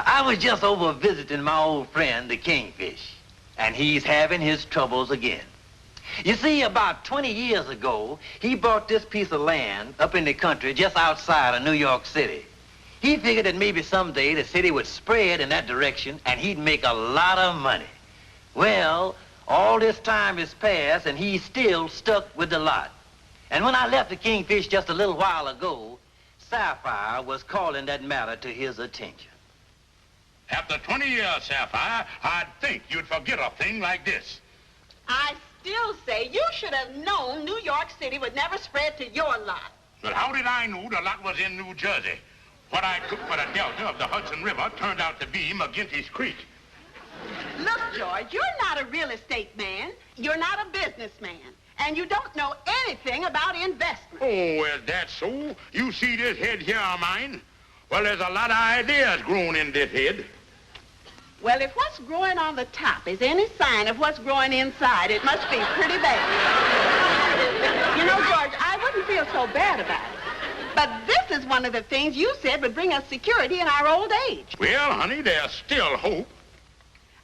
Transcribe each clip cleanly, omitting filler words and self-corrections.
I was just over visiting my old friend, the Kingfish, and he's having his troubles again. You see, about 20 years ago, he bought this piece of land up in the country just outside of New York City. He figured that maybe someday the city would spread in that direction and he'd make a lot of money. Well, all this time has passed and he's still stuck with the lot. And when I left the Kingfish just a little while ago, Sapphire was calling that matter to his attention. After 20 years, Sapphire, I'd think you'd forget a thing like this. I still say you should have known New York City would never spread to your lot. But how did I know the lot was in New Jersey? What I took for the delta of the Hudson River turned out to be McGinty's Creek. Look, George, you're not a real estate man. You're not a businessman. And you don't know anything about investment. Oh, is that so? You see this head here of mine? Well, there's a lot of ideas growing in this head. Well, if what's growing on the top is any sign of what's growing inside, it must be pretty bad. You know, George, I wouldn't feel so bad about it. But this is one of the things you said would bring us security in our old age. Well, honey, there's still hope.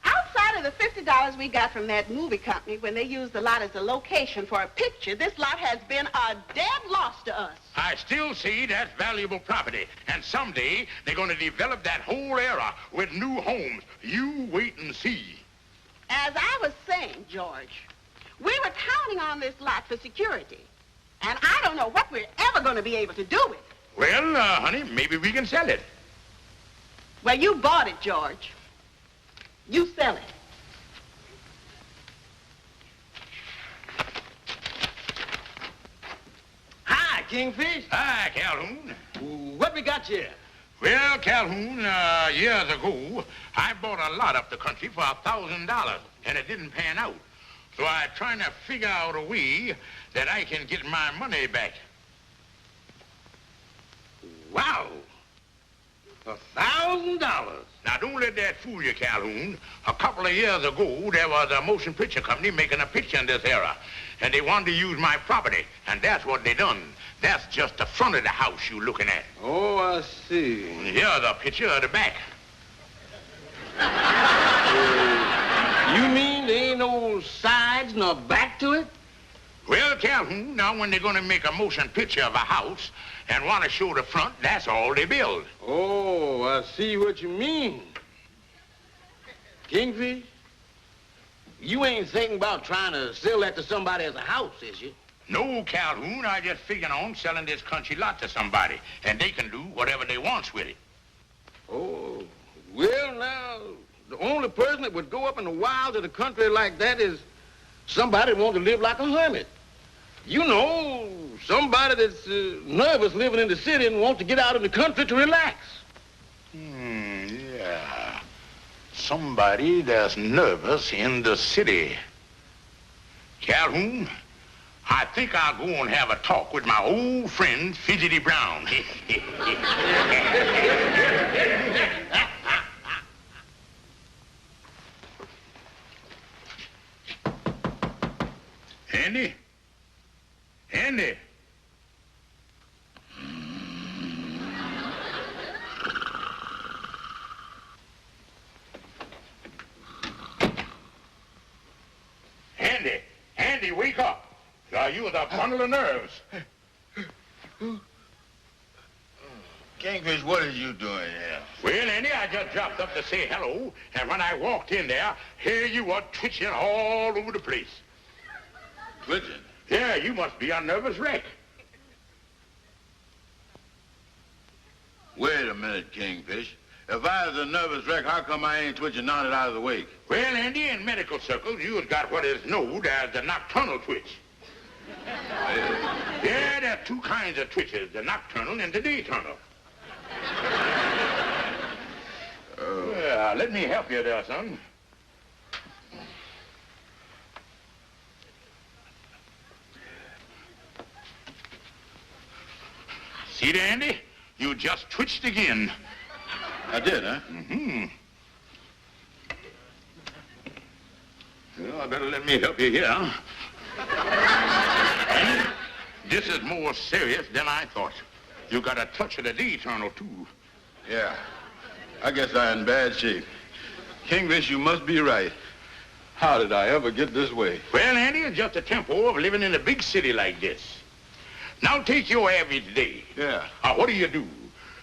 Outside of the $50 we got from that movie company when they used the lot as a location for a picture, this lot has been a dead loss to us. I still see that's valuable property. And someday they're going to develop that whole area with new homes. You wait and see. As I was saying, George, we were counting on this lot for security. And I don't know what we're ever going to be able to do with it. Well, honey, maybe we can sell it. Well, you bought it, George. You sell it. Hi, Kingfish. Hi, Calhoun. What we got here? Well, Calhoun, years ago, I bought a lot up the country for $1,000, and it didn't pan out. So I'm trying to figure out a way that I can get my money back. Wow. $1,000. Now, don't let that fool you, Calhoun. A couple of years ago, there was a motion picture company making a picture in this area, and they wanted to use my property, and that's what they done. That's just the front of the house you're looking at. Oh, I see. Here's a picture of the back. You mean there ain't no sides nor back to it? Well, Calhoun, now when they're going to make a motion picture of a house and want to show the front, that's all they build. Oh, I see what you mean. Kingfish, you ain't thinking about trying to sell that to somebody as a house, is you? No, Calhoun, I just figuring on selling this country lot to somebody, and they can do whatever they wants with it. Oh, well, now, the only person that would go up in the wilds of the country like that is somebody that wants to live like a hermit. You know, somebody that's nervous living in the city and wants to get out in the country to relax. Yeah. Somebody that's nervous in the city. Calhoun, I think I'll go and have a talk with my old friend, Fidgety Brown. Andy? Andy? Andy! Andy, wake up! You with a bundle of nerves. Kingfish, what are you doing here? Well, Andy, I just dropped up to say hello, and when I walked in there, here you were twitching all over the place. Twitching? Yeah, you must be a nervous wreck. Wait a minute, Kingfish. If I was a nervous wreck, how come I ain't twitching now that I was awake? Well, Andy, in medical circles, you've got what is known as the nocturnal twitch. Yeah, there are two kinds of twitches, the nocturnal and the dayturnal. Yeah, let me help you there, son. See there, Andy? You just twitched again. I did, huh? Mm-hmm. Well, I better let me help you here. Andy, this is more serious than I thought. You got a touch of the dayturnal, too. Yeah. I guess I'm in bad shape. Kingfish, you must be right. How did I ever get this way? Well, Andy, it's just a tempo of living in a big city like this. Now take your average day. Yeah. What do?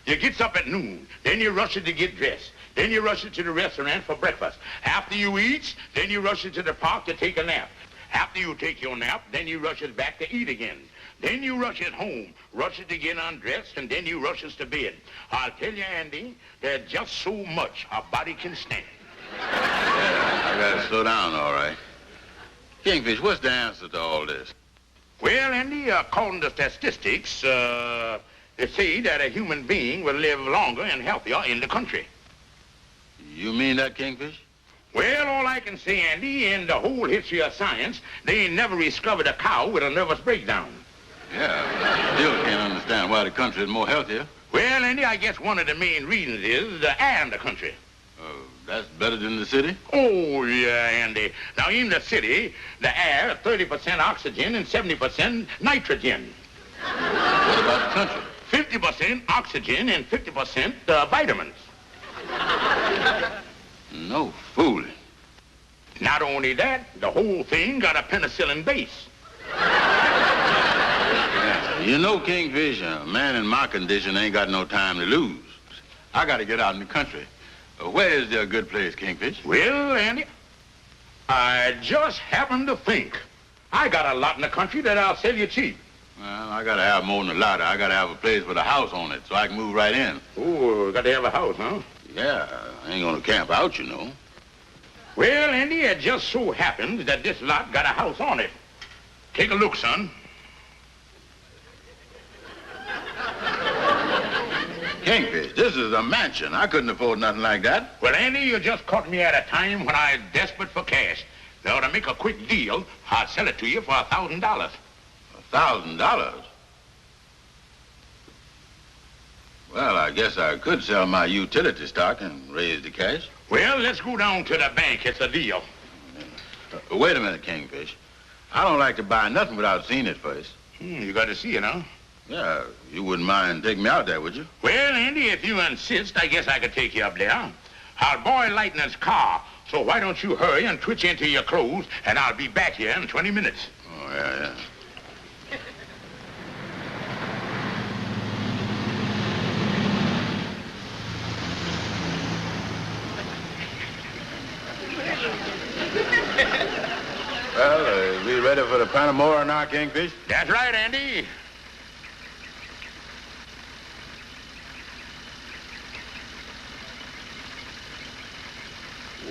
You gets up at noon, then you rush it to get dressed. Then you rush it to the restaurant for breakfast. After you eat, then you rush it to the park to take a nap. After you take your nap, then you rush it back to eat again. Then you rush it home, rush it to get undressed, and then you rush it to bed. I'll tell you, Andy, there's just so much a body can stand. Yeah, I gotta slow down, all right. Kingfish, what's the answer to all this? Well, Andy, according to statistics, they say that a human being will live longer and healthier in the country. You mean that, Kingfish? Well, all I can say, Andy, in the whole history of science, they ain't never discovered a cow with a nervous breakdown. Yeah, but I still can't understand why the country is more healthier. Well, Andy, I guess one of the main reasons is the air in the country. That's better than the city? Oh, yeah, Andy. Now, in the city, the air is 30% oxygen and 70% nitrogen. What about the country? 50% oxygen and 50% vitamins. No fooling. Not only that, the whole thing got a penicillin base. Yeah. You know, Kingfish, a man in my condition ain't got no time to lose. I gotta get out in the country. Where is there a good place, Kingfish? Well, Andy, I just happened to think. I got a lot in the country that I'll sell you cheap. Well, I gotta have more than a lot. I gotta have a place with a house on it so I can move right in. Oh, got to have a house, huh? Yeah, I ain't gonna camp out, you know. Well, Andy, it just so happens that this lot got a house on it. Take a look, son. Kingfish, this is a mansion. I couldn't afford nothing like that. Well, Andy, you just caught me at a time when I'm desperate for cash. Now, to make a quick deal, I'll sell it to you for $1,000. $1,000? Well, I guess I could sell my utility stock and raise the cash. Well, let's go down to the bank. It's a deal. Wait a minute, Kingfish. I don't like to buy nothing without seeing it first. You got to see it, huh? Yeah, you wouldn't mind taking me out there, would you? Well, Andy, if you insist, I guess I could take you up there. I'll boil Lightning's car, so why don't you hurry and twitch into your clothes, and I'll be back here in 20 minutes. Oh, yeah. Well, we ready for the Panamora now, Kingfish? That's right, Andy.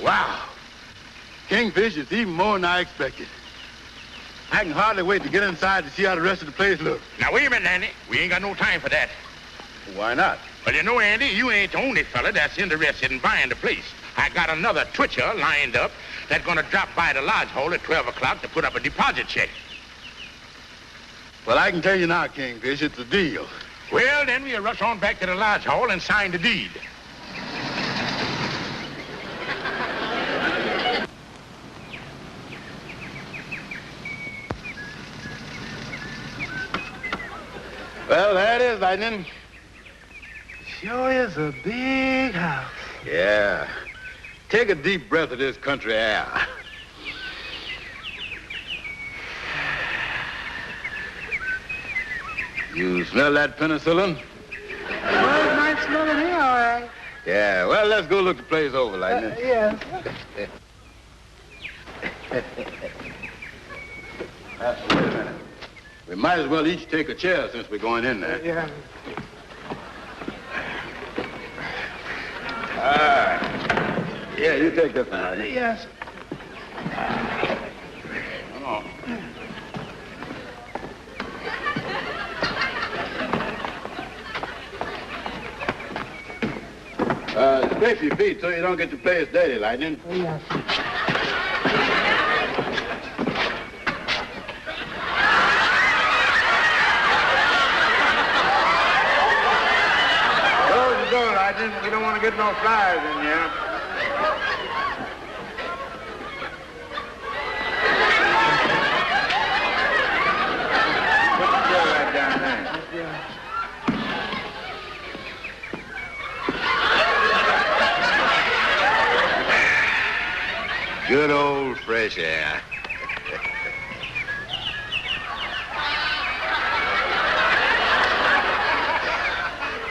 Wow. Kingfish is even more than I expected. I can hardly wait to get inside to see how the rest of the place looks. Now, wait a minute, Andy. We ain't got no time for that. Why not? Well, you know, Andy, you ain't the only fella that's interested in buying the place. I got another twitcher lined up that's gonna drop by the lodge hall at 12 o'clock to put up a deposit check. Well, I can tell you now, Kingfish, it's a deal. Well, then we'll rush on back to the lodge hall and sign the deed. Well, there it is, Lightning. Sure is a big house. Yeah. Take a deep breath of this country air. You smell that penicillin? Well, it might smell it here, all right. Yeah, well, let's go look the place over, Lightning. Yeah. Wait a minute. We might as well each take a chair since we're going in there. Yeah. All right. Yeah, you take this one, Lightning. Yes. Come on. Scrape your feet so you don't get the place dirty, Lightning. Yes. Close the door, Lightning. We don't want to get no flies in here. Put the chair right down there. Yeah. Good old fresh air.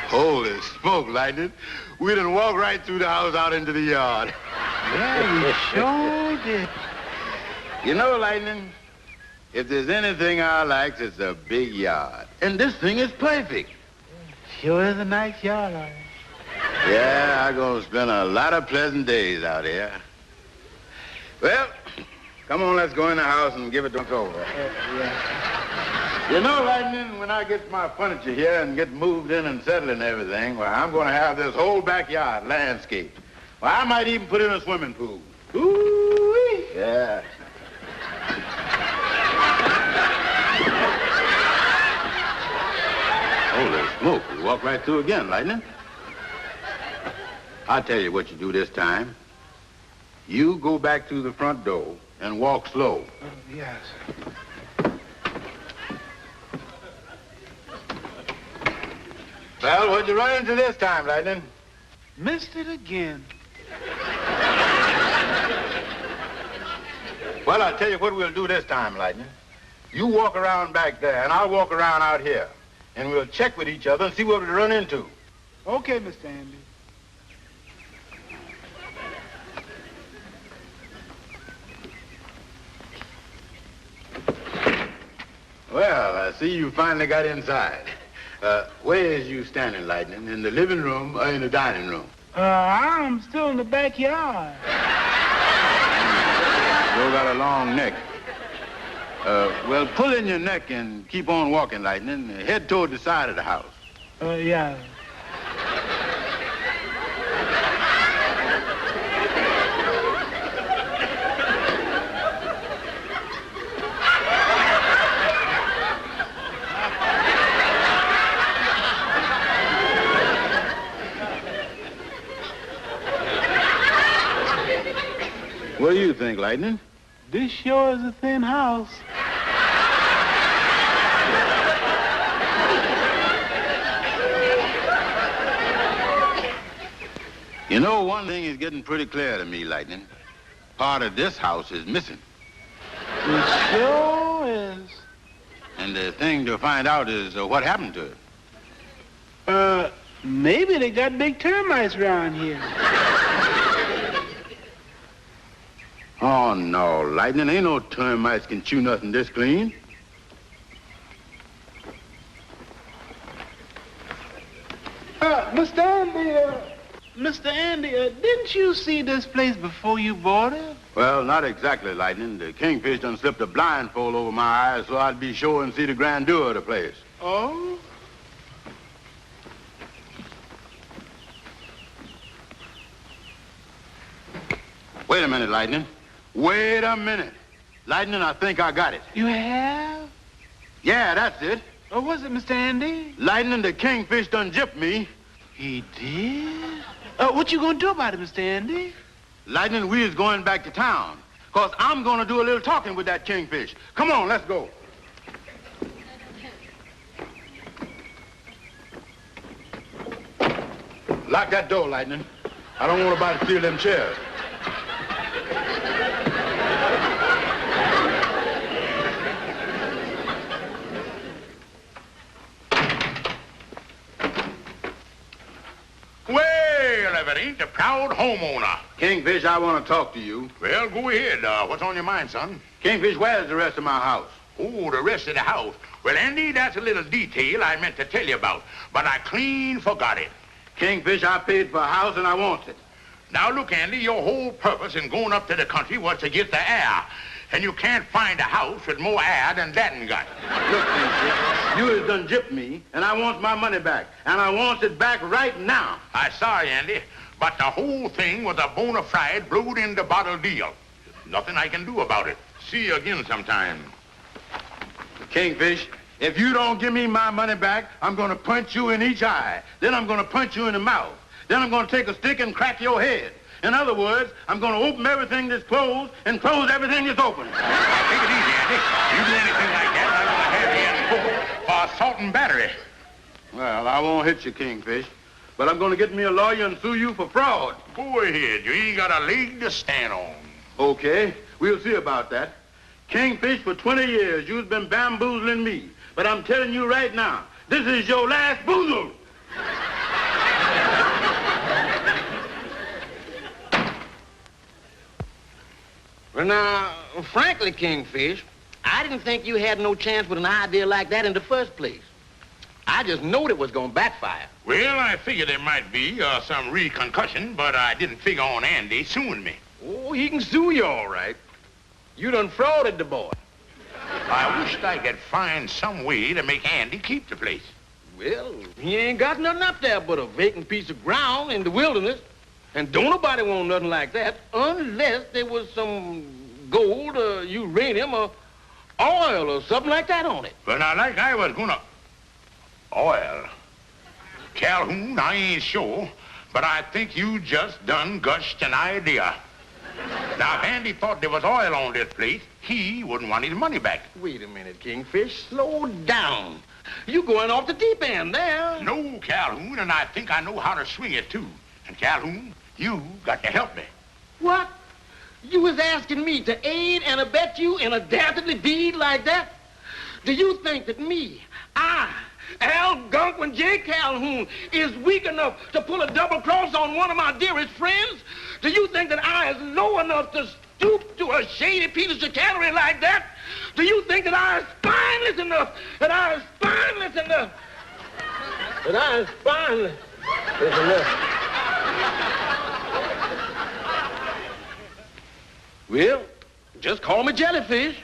Holy smoke, Lightning. We done walk right through the house out into the yard. Yeah, you sure did. You know, Lightning, if there's anything I like, it's a big yard. And this thing is perfect. Sure is a nice yard, all right. Yeah, I'm gonna spend a lot of pleasant days out here. Well, come on, let's go in the house and give it once over. Yeah. You know, Lightning, when I get my furniture here and get moved in and settled and everything, well, I'm gonna have this whole backyard landscaped. Well, I might even put in a swimming pool. Ooh-wee. Yeah. Holy smoke, we walk right through again, Lightning. I'll tell you what you do this time. You go back through the front door and walk slow. Oh, yes. Well, what'd you run into this time, Lightning? Missed it again. Well, I'll tell you what we'll do this time, Lightning. You walk around back there, and I'll walk around out here. And we'll check with each other and see what we run into. Okay, Mr. Andy. Well, I see you finally got inside. Where is you standing, Lightning? In the living room or in the dining room? I'm still in the backyard. You got a long neck. Well, pull in your neck and keep on walking, Lightning. Head toward the side of the house. Yeah. What do you think, Lightning? This sure is a thin house. You know, one thing is getting pretty clear to me, Lightning. Part of this house is missing. It sure is. And the thing to find out is what happened to it. Maybe they got big termites around here. Oh, no, Lightning. Ain't no termites can chew nothing this clean. Mr. Andy, didn't you see this place before you bought it? Well, not exactly, Lightning. The kingfish done slipped a blindfold over my eyes so I'd be sure and see the grandeur of the place. Oh? Wait a minute, Lightning. Wait a minute. Lightning, I think I got it. You have? Yeah, that's it. Or was it, Mr. Andy? Lightning, the kingfish done gypped me. He did? What you gonna do about it, Mr. Andy? Lightning, we is going back to town. 'Cause I'm gonna do a little talking with that kingfish. Come on, let's go. Lock that door, Lightning. I don't want nobody to steal them chairs. Well, if it ain't the proud homeowner. Kingfish, I want to talk to you. Well, go ahead. What's on your mind, son? Kingfish, where's the rest of my house? Oh, the rest of the house. Well, Andy, that's a little detail I meant to tell you about, but I clean forgot it. Kingfish, I paid for a house and I want it. Now, look, Andy, your whole purpose in going up to the country was to get the air. And you can't find a house with more air than that got. Look, Kingfish, you has done gypped me, and I want my money back. And I want it back right now. I'm sorry, Andy, but the whole thing was a bona fide blowed in the bottle deal. Nothing I can do about it. See you again sometime. Kingfish, if you don't give me my money back, I'm going to punch you in each eye. Then I'm going to punch you in the mouth. Then I'm going to take a stick and crack your head. In other words, I'm going to open everything that's closed and close everything that's open. Now, take it easy, Andy. You do anything like that, I'm going to have you in court for assault and battery. Well, I won't hit you, Kingfish, but I'm going to get me a lawyer and sue you for fraud. Go ahead. You ain't got a leg to stand on. Okay, we'll see about that. Kingfish, for 20 years, you've been bamboozling me. But I'm telling you right now, this is your last boozle. Well, now, frankly, Kingfish, I didn't think you had no chance with an idea like that in the first place. I just knowed it was going to backfire. Well, I figured there might be some reconcusion, but I didn't figure on Andy suing me. Oh, he can sue you all right. You done frauded the boy. I wished I could find some way to make Andy keep the place. Well, he ain't got nothing up there but a vacant piece of ground in the wilderness. And don't nobody want nothing like that unless there was some gold or uranium or oil or something like that on it. But now, like I was gonna... Oil. Calhoun, I ain't sure, but I think you just done gushed an idea. Now, if Andy thought there was oil on this place, he wouldn't want his money back. Wait a minute, Kingfish. Slow down. You going off the deep end there. No, Calhoun, and I think I know how to swing it, too. And, Calhoun, you got to help me. What? You was asking me to aid and abet you in a dastardly deed like that? Do you think that me, Al Gunkwin J. Calhoun, is weak enough to pull a double cross on one of my dearest friends? Do you think that I is low enough to stoop to a shady piece of chicanery like that? Do you think that I is spineless enough? Well, just call me Jellyfish.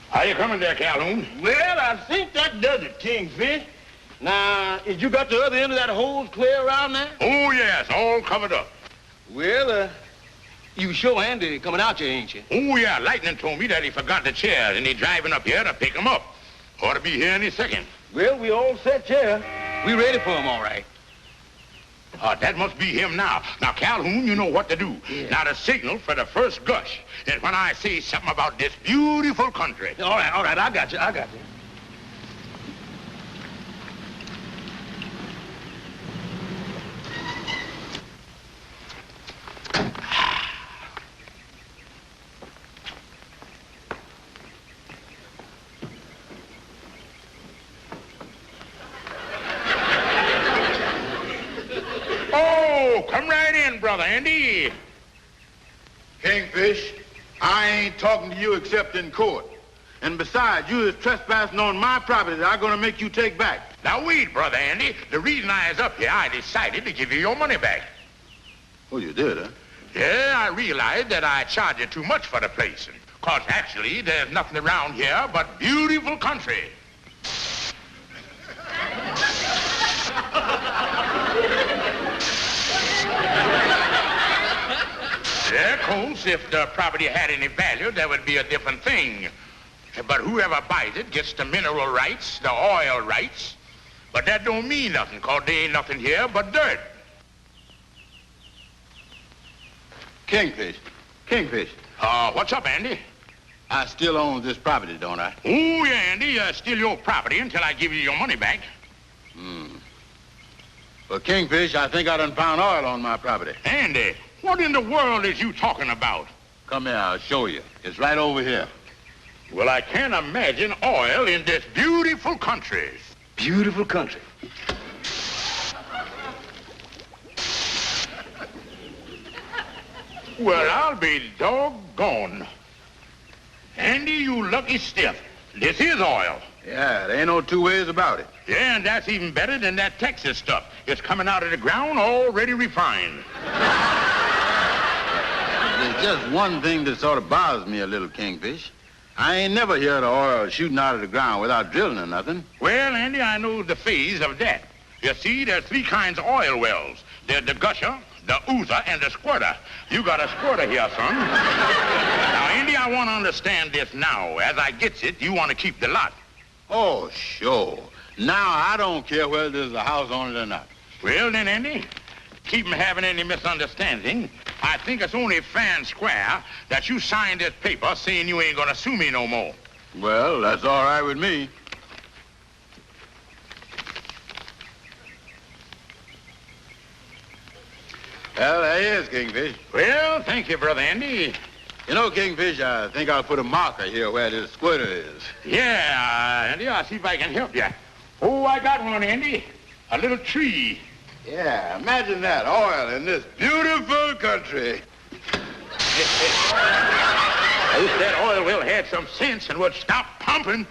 How you coming there, Calhoun? Well, I think that does it, Kingfish. Now, is you got the other end of that hose clear around there? Oh, yes, all covered up. Well, you sure Andy coming out here, ain't you? Oh, yeah, Lightning told me that he forgot the chairs, and he's driving up here to pick them up. Ought to be here any second. Well, we all set here. We ready for him, all right. That must be him now. Now, Calhoun, you know what to do. Yeah. Now, the signal for the first gush is when I say something about this beautiful country. All right, I got you. Oh, come right in, Brother Andy. Kingfish, I ain't talking to you except in court. And besides, you is trespassing on my property that I'm going to make you take back. Now, wait, Brother Andy. The reason I is up here, I decided to give you your money back. Oh, you did, huh? Yeah, I realized that I charged you too much for the place. Because actually, there's nothing around here but beautiful country. Yeah, of course, if the property had any value, that would be a different thing. But whoever buys it gets the mineral rights, the oil rights. But that don't mean nothing, because there ain't nothing here but dirt. Kingfish. What's up, Andy? I still own this property, don't I? Oh, yeah, Andy, still your property until I give you your money back. Well, Kingfish, I think I done found oil on my property. Andy, what in the world is you talking about? Come here, I'll show you. It's right over here. Well, I can't imagine oil in this beautiful country. Beautiful country. Well, I'll be doggone. Andy, you lucky stiff. This is oil. Yeah, there ain't no two ways about it. Yeah, and that's even better than that Texas stuff. It's coming out of the ground already refined. There's just one thing that sort of bothers me a little, Kingfish. I ain't never heard of oil shooting out of the ground without drilling or nothing. Well, Andy, I know the phase of that. You see, there's three kinds of oil wells. There's the gusher, the oozer, and the squirter. You got a squirter here, son. Now, Andy, I want to understand this now. As I gets it, you want to keep the lot. Oh, sure. Now I don't care whether there's a house on it or not. Well, then, Andy, keep 'em having any misunderstanding. I think it's only fair and square that you sign this paper saying you ain't gonna sue me no more. Well, that's all right with me. Well, there he is, Kingfish. Well, thank you, Brother Andy. You know, Kingfish, I think I'll put a marker here where this squitter is. Yeah, Andy, I'll see if I can help you. Oh, I got one, Andy. A little tree. Yeah, imagine that, oil in this beautiful country. I wish that oil well had some sense and would stop pumping.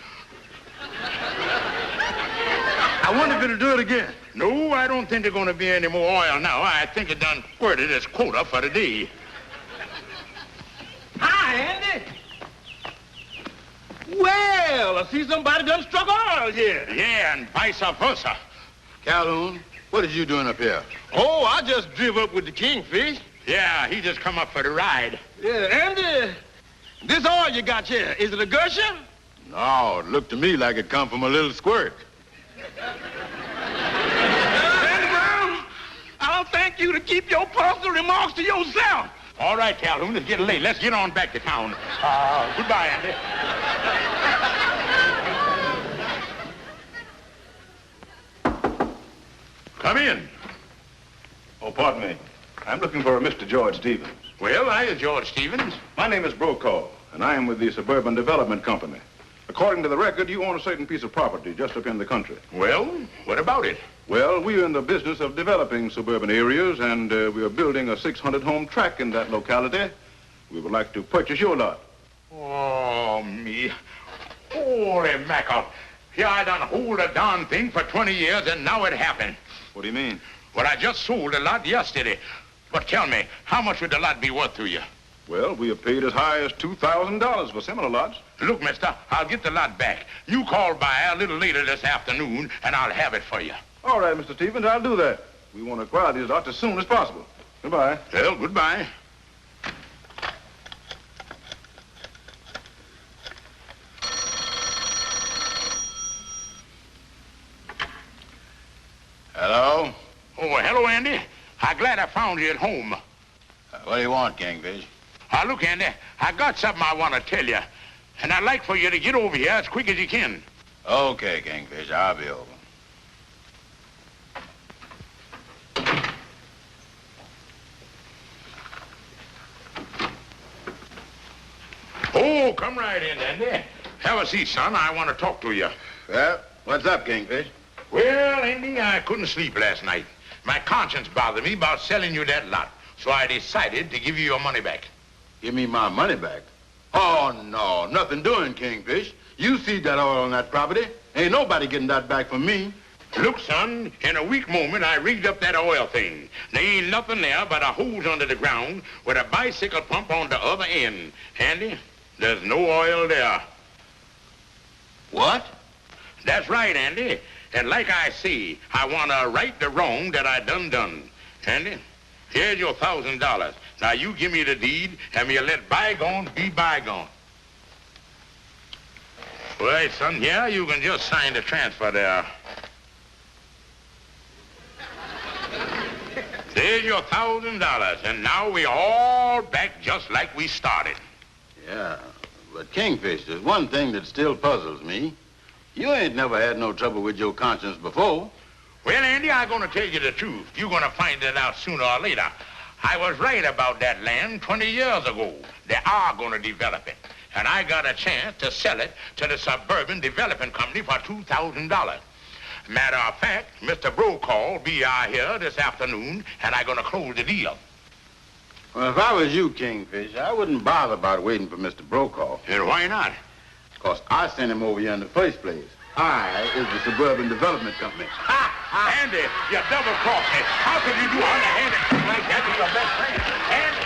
I wonder if it'll do it again. No, I don't think there's going to be any more oil now. I think it done squirted its quota for the day. Hi, Andy. Well, I see somebody done struck oil here. Yeah, and vice versa. Calhoun, what is you doing up here? Oh, I just drove up with the Kingfish. Yeah, he just come up for the ride. Yeah, Andy, this oil you got here, is it a gusher? No, it looked to me like it come from a little squirt. Andy Brown, I'll thank you to keep your personal remarks to yourself. All right, Calhoun, it's getting late. Let's get on back to town. Goodbye, Andy. Come in. Oh, pardon me. I'm looking for a Mr. George Stevens. Well, I is George Stevens. My name is Brokaw, and I am with the Suburban Development Company. According to the record, you own a certain piece of property just up in the country. Well, what about it? Well, we are in the business of developing suburban areas, and we are building a 600-home tract in that locality. We would like to purchase your lot. Oh, me. Holy mackerel. Here I done hold the darn thing for 20 years, and now it happened. What do you mean? Well, I just sold a lot yesterday. But tell me, how much would the lot be worth to you? Well, we have paid as high as $2,000 for similar lots. Look, mister, I'll get the lot back. You call by a little later this afternoon, and I'll have it for you. All right, Mr. Stevens, I'll do that. We want to acquire these lots as soon as possible. Goodbye. Well, goodbye. Hello? Oh, hello, Andy. I'm glad I found you at home. What do you want, Kingfish? Look, Andy, I got something I want to tell you. And I'd like for you to get over here as quick as you can. Okay, Kingfish, I'll be over. Oh, come right in, Andy. Have a seat, son. I want to talk to you. Well, what's up, Kingfish? Well, Andy, I couldn't sleep last night. My conscience bothered me about selling you that lot. So I decided to give you your money back. Give me my money back? Oh, no, nothing doing, Kingfish. You see that oil on that property. Ain't nobody getting that back from me. Look, son, in a weak moment, I rigged up that oil thing. There ain't nothing there but a hose under the ground with a bicycle pump on the other end. Andy, there's no oil there. What? That's right, Andy. And like I say, I want to right the wrong that I done. Andy, here's your $1,000. Now, you give me the deed, and we'll let bygone be bygone. Well, son, yeah, you can just sign the transfer there. There's your $1,000, and now we're all back just like we started. Yeah, but Kingfish, there's one thing that still puzzles me. You ain't never had no trouble with your conscience before. Well, Andy, I'm going to tell you the truth. You're going to find it out sooner or later. I was right about that land 20 years ago. They are going to develop it. And I got a chance to sell it to the Suburban Development Company for $2,000. Matter of fact, Mr. Brokaw will be out here this afternoon, and I'm going to close the deal. Well, if I was you, Kingfish, I wouldn't bother about waiting for Mr. Brokaw. And why not? Because I sent him over here in the first place. I is the Suburban Development Company. Andy, you double-crossed me. How could you do underhanded things like that to your best friend? Andy!